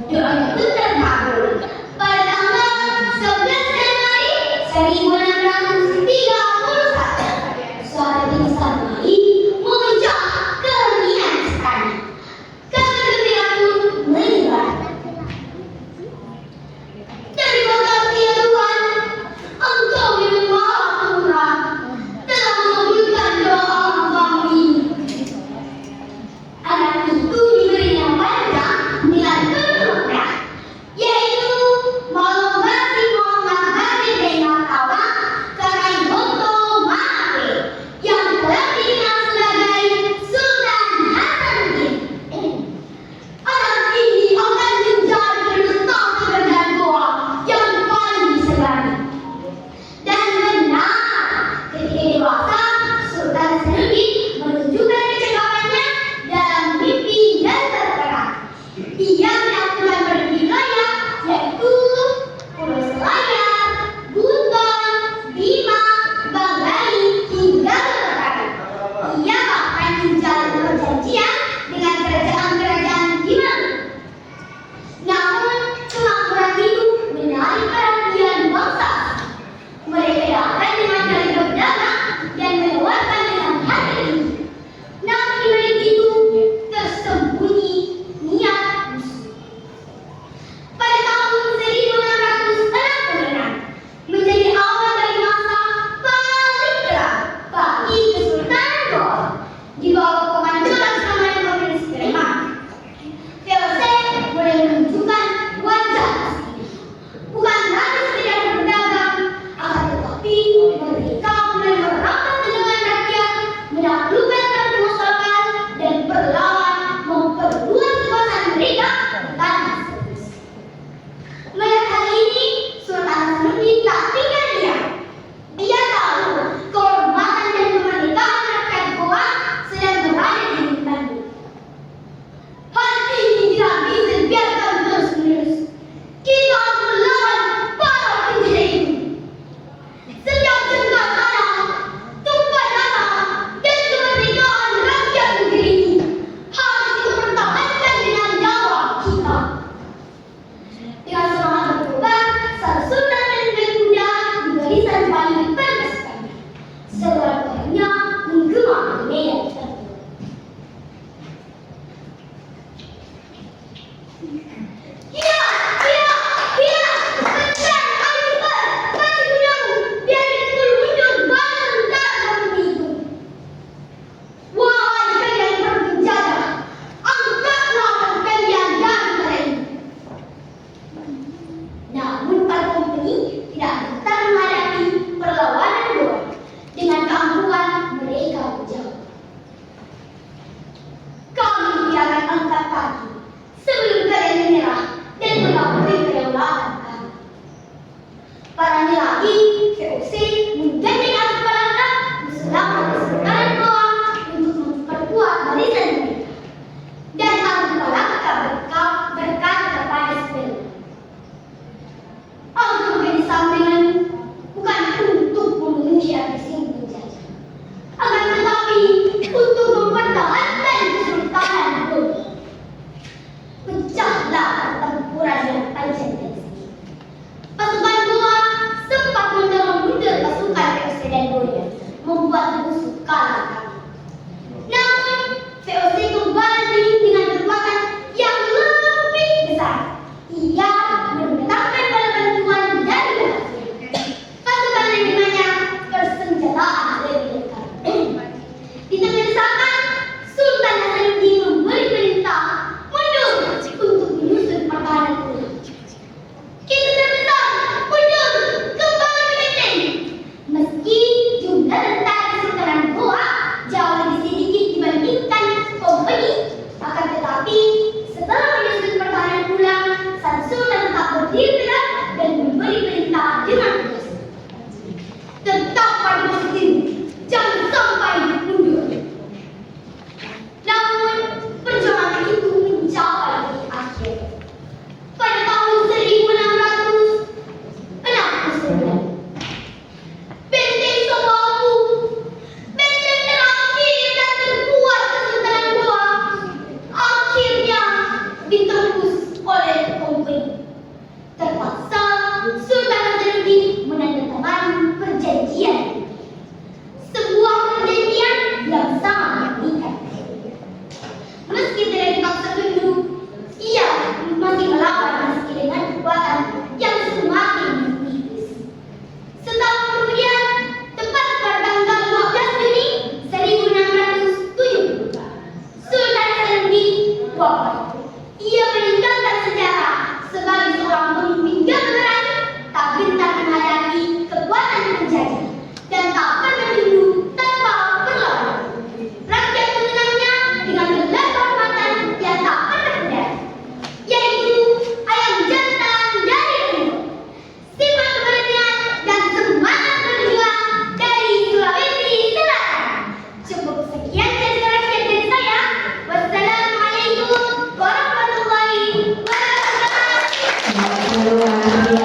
Doanya pun terkabul. Pada tanggal 11 Januari 1631, suara bintang Mali memuncak ke niat istana. Kabar gembira pun menyebar. Terima kasih ya Tuhan, Engkau yang Maha Pemurah telah mengabulkan doa kami. Anak itu diberi yang panjang dengan penuh berkah, yaitu Malambasi Muhammad Basir bin Martawan Karaiboto Mahathir, yang telah dikenal sebagai Sultan Hasanuddin. Anak ini akan menjadi penerusnya kerajaan Goa yang paling disegani. Dan benar, ketika dewasa, Sultan Hasanuddin menunjukkan kecakapannya dalam mimpi dan terperang. Ia menaklukkan berbagai wilayah, yaitu Pulau Selayar, Buton, Bima, Banggai, hingga Lestari. Ia bahkan menjalin perjanjian dengan kerajaan-kerajaan di Maluku. Namun, kemakmuran itu menarik perhatian bangsa. Mereka datang dengan dalih berdagang dan menawarkan dengan harga tinggi. Namun di balik itu tersembunyi niat musuh. Pada tahun 1666 menjadi awal dari masa paling gelap bagi Kesultanan Goa di bawah komando Laksamana Komando Sudirman. VOC mulai menunjukkan wajah aslinya. Bukan lagi sekedar berdagang, akan tetapi mereka mulai merapat dengan rakyat, menaklukkan kampung lokal, dan berlawan memperluas kekuasaan mereka ke tanah serius. Melihat hal ini, Sultan Hasanuddin tak tinggal diam. Ia tahu kehormatan dan kemerdekaan rakyat Goa sedang berada di tangan. Hal ini tidak bisa dibiarkan terus-menerus. Kita harus melawan para penjajah itu. Setiap jengkal tanah, tumpah darah, dan kemerdekaan rakyat negeri ini harus dipertahankan dengan nyawa kita. Dengan semangat berkorban, sang sultan menunggang kuda di barisan paling depan pasukan. Suara kuda menggema di medan tempur. Ya, ya, ya, kencang, ayo cepat, maju kudamu, biar dia mundur baru tentara kamu itu. Wahai kalian berpenjara, angkatlah kalian dari tanah ini. Namun para kompeni tidak gentar menghadapi perlawanan Goa. Dengan keangkuhan mereka menjawab, kami tidak akan angkat kaki sebelum kalian menyerah dan mengakui kedaulatan kami. Parahnya lagi, VOC menggandeng Asyik Palangka bersama Kesultanan Goa untuk memperkuat barisan mereka. Dan Asyik Palangka berkata kepada Sibel, aku menjadi sampingan bukan untuk memenuhi ambisi penjajah, akan tetapi untuk mempertahankan kesultanan Goa. Pecahlah pertempuran yang panjang dan sengit. Pasukan Goa sempat mendorong mundur pasukan VOC dan Goya, membuat musuh kalah kabur. Namun, VOC kembali dengan kekuatan yang lebih besar. Ia mendatangkan bala bantuan dari Malaysia. Pasukan lainnya bersenjataan lebih lengkap. Di tengah desakan, Sultan Hasanuddin memberi perintah mundur untuk menyusun pertahanan ulang. Kita terbesar, mundur, kembali ke benteng. Meski jumlah tentara Kesultanan Goa jauh lebih sedikit dibandingkan kompeni, akan tetapi setelah menyusun pertahanan ulang, sang Sultan tetap berdiri tegak dan memberi perintah dengan tegas. Tetap pada posisimu, jangan sampai mundur. Namun, perjuangan itu mencapai di akhir. Pada tahun 1669, benteng Sobabu, benteng terakhir dan terkuat Kesultanan Goa, akhirnya ditembus oleh luar biasa.